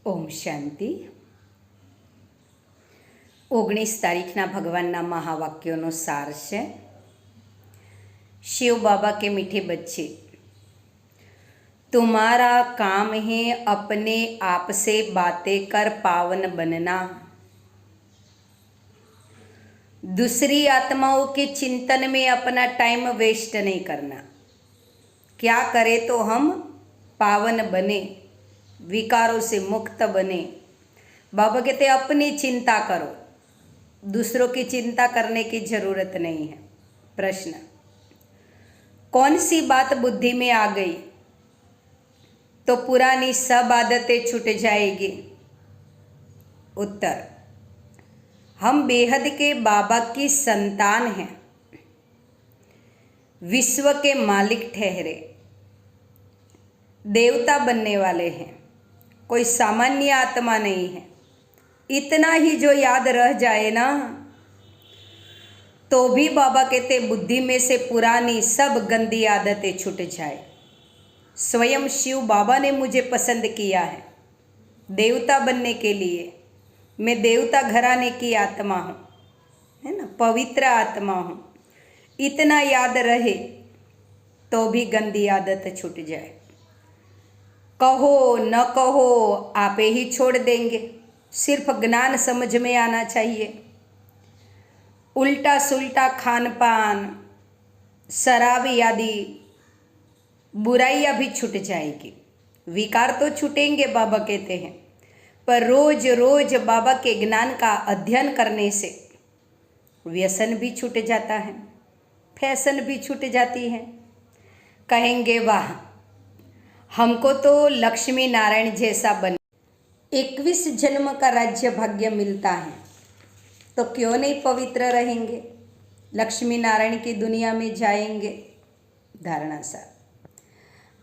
ઓમ શાંતિ. 19 તારીખના ભગવાનના મહાવાક્યોનો સાર છે. शिव बाबा के मीठे बच्चे, तुम्हारा काम है अपने आप से बातें कर पावन बनना. दूसरी आत्माओं के चिंतन में अपना टाइम वेस्ट नहीं करना. क्या करें तो हम पावन बने, विकारों से मुक्त बने. बाबा कहते अपनी चिंता करो, दूसरों की चिंता करने की जरूरत नहीं है. प्रश्न, कौन सी बात बुद्धि में आ गई तो पुरानी सब आदतें छूट जाएगी? उत्तर, हम बेहद के बाबा की संतान हैं, विश्व के मालिक ठहरे, देवता बनने वाले हैं, कोई सामान्य आत्मा नहीं है. इतना ही जो याद रह जाए ना तो भी बाबा कहते बुद्धि में से पुरानी सब गंदी आदतें छूट जाए. स्वयं शिव बाबा ने मुझे पसंद किया है देवता बनने के लिए. मैं देवता घराने की आत्मा हूँ, है ना, पवित्र आत्मा हूँ. इतना याद रहे तो भी गंदी आदत छूट जाए. कहो न कहो आपे ही छोड़ देंगे, सिर्फ ज्ञान समझ में आना चाहिए. उल्टा सुल्टा खान पान, शराब आदि बुराइयाँ भी छूट जाएगी. विकार तो छूटेंगे बाबा कहते हैं, पर रोज रोज बाबा के ज्ञान का अध्ययन करने से व्यसन भी छूट जाता है, फैशन भी छूट जाती है. कहेंगे वाह, हमको तो लक्ष्मी नारायण जैसा बने, 21 जन्म का राज्य भाग्य मिलता है, तो क्यों नहीं पवित्र रहेंगे, लक्ष्मी नारायण की दुनिया में जाएंगे. धारणा सार,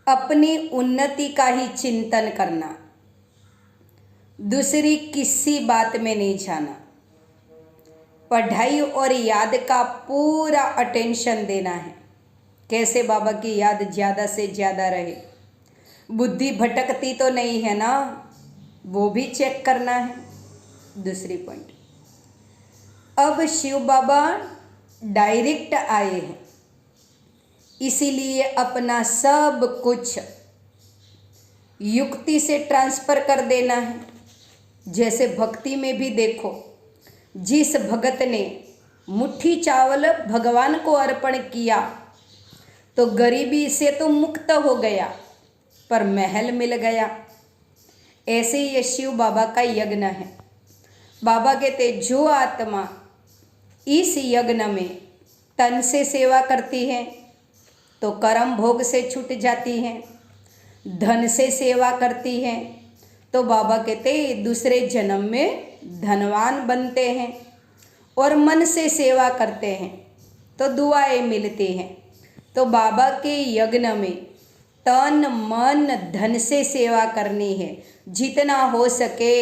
अपनी उन्नति का ही चिंतन करना, दूसरी किसी बात में नहीं जाना. पढ़ाई और याद का पूरा अटेंशन देना है. कैसे बाबा की याद ज़्यादा से ज़्यादा रहे. बुद्धि भटकती तो नहीं है ना, वो भी चेक करना है. दूसरी पॉइंट, अब शिव बाबा डायरेक्ट आए हैं, इसीलिए अपना सब कुछ युक्ति से ट्रांसफर कर देना है. जैसे भक्ति में भी देखो, जिस भगत ने मुट्ठी चावल भगवान को अर्पण किया तो गरीबी से तो मुक्त हो गया, पर महल मिल गया. ऐसे ही ये शिव बाबा का यज्ञ है. बाबा कहते जो आत्मा इस यज्ञ में तन से सेवा करती है तो कर्म भोग से छूट जाती है, धन से सेवा करती है तो बाबा कहते दूसरे जन्म में धनवान बनते हैं, और मन से सेवा करते हैं तो दुआएं मिलती हैं. तो बाबा के यज्ञ में तन मन धन से सेवा करनी है. जितना हो सके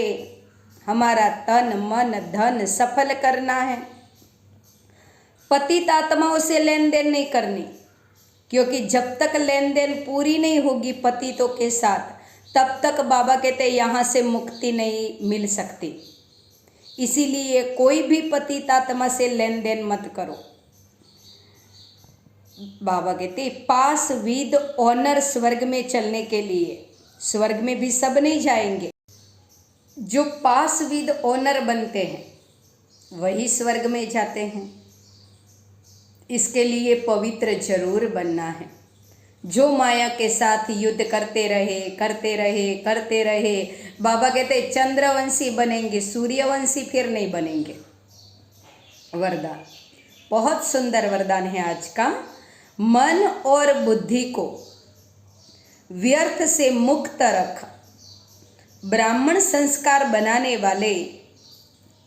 हमारा तन मन धन सफल करना है. पतित आत्माओं से लेन देन नहीं करनी, क्योंकि जब तक लेन देन पूरी नहीं होगी पतितों के साथ, तब तक बाबा कहते यहाँ से मुक्ति नहीं मिल सकती. इसीलिए कोई भी पतित आत्मा से लेन देन मत करो. बाबा कहते पास विद ऑनर स्वर्ग में चलने के लिए, स्वर्ग में भी सब नहीं जाएंगे, जो पास विद ऑनर बनते हैं वही स्वर्ग में जाते हैं. इसके लिए पवित्र जरूर बनना है. जो माया के साथ युद्ध करते रहे करते रहे करते रहे, बाबा कहते चंद्रवंशी बनेंगे, सूर्यवंशी फिर नहीं बनेंगे. वरदान, बहुत सुंदर वरदान है आज का. मन और बुद्धि को व्यर्थ से मुक्त रख. ब्राह्मण संस्कार बनाने वाले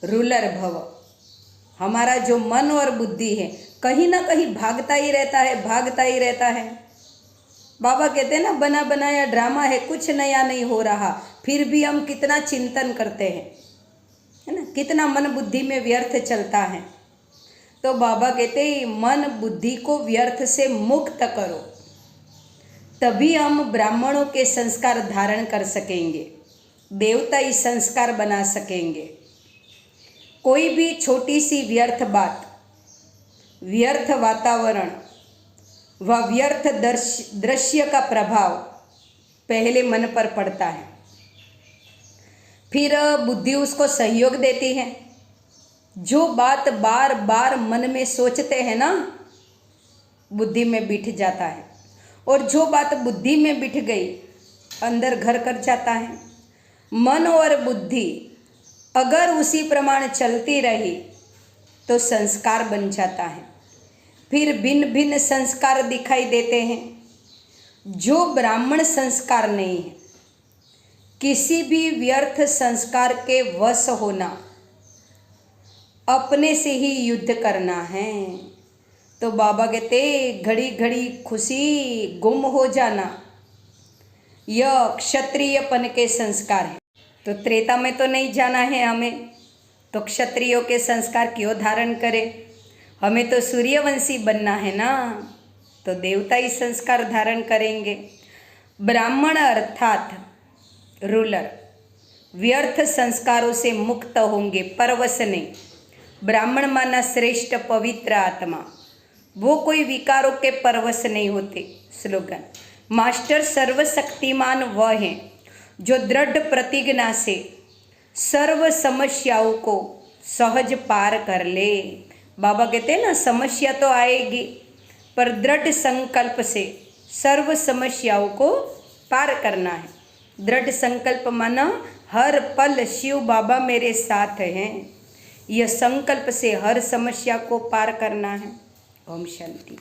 रूलर भव. हमारा जो मन और बुद्धि है कहीं ना कहीं भागता ही रहता है, भागता ही रहता है. बाबा कहते हैं ना, बना बनाया ड्रामा है, कुछ नया नहीं हो रहा, फिर भी हम कितना चिंतन करते हैं, है ना, कितना मन बुद्धि में व्यर्थ चलता है. तो बाबा कहते हैं मन बुद्धि को व्यर्थ से मुक्त करो, तभी हम ब्राह्मणों के संस्कार धारण कर सकेंगे. देवता ही संस्कार बना सकेंगे। कोई भी छोटी सी व्यर्थ बात, व्यर्थ वातावरण व व्यर्थ दृश्य का प्रभाव पहले मन पर पड़ता है, फिर बुद्धि उसको सहयोग देती है। जो बात बार बार मन में सोचते हैं ना, बुद्धि में बिठ जाता है, और जो बात बुद्धि में बिठ गई अंदर घर कर जाता है। मन और बुद्धि अगर उसी प्रमाण चलती रही तो संस्कार बन जाता है। फिर भिन्न भिन्न संस्कार दिखाई देते हैं। जो ब्राह्मण संस्कार नहीं है, किसी भी व्यर्थ संस्कार के वश होना, अपने से ही युद्ध करना है। तो बाबा कहते घड़ी घड़ी खुशी गुम हो जाना, यह क्षत्रियपन के संस्कार है। तो त्रेता में तो नहीं जाना है हमें, तो क्षत्रियों के संस्कार क्यों धारण करें? हमें तो सूर्यवंशी बनना है ना, तो देवता ही संस्कार धारण करेंगे। ब्राह्मण अर्थात रूलर व्यर्थ संस्कारों से मुक्त होंगे, परवश नहीं। ब्राह्मण माना श्रेष्ठ पवित्र आत्मा, वो कोई विकारों के परवश नहीं होते। स्लोगन। मास्टर सर्वशक्तिमान वह है जो दृढ़ प्रतिज्ञा से सर्व समस्याओं को सहज पार कर ले। बाबा कहते हैं ना, समस्या तो आएगी पर दृढ़ संकल्प से सर्व समस्याओं को पार करना है। दृढ़ संकल्प माना हर पल शिव बाबा मेरे साथ हैं, यह संकल्प से हर समस्या को पार करना है। ओम शांति।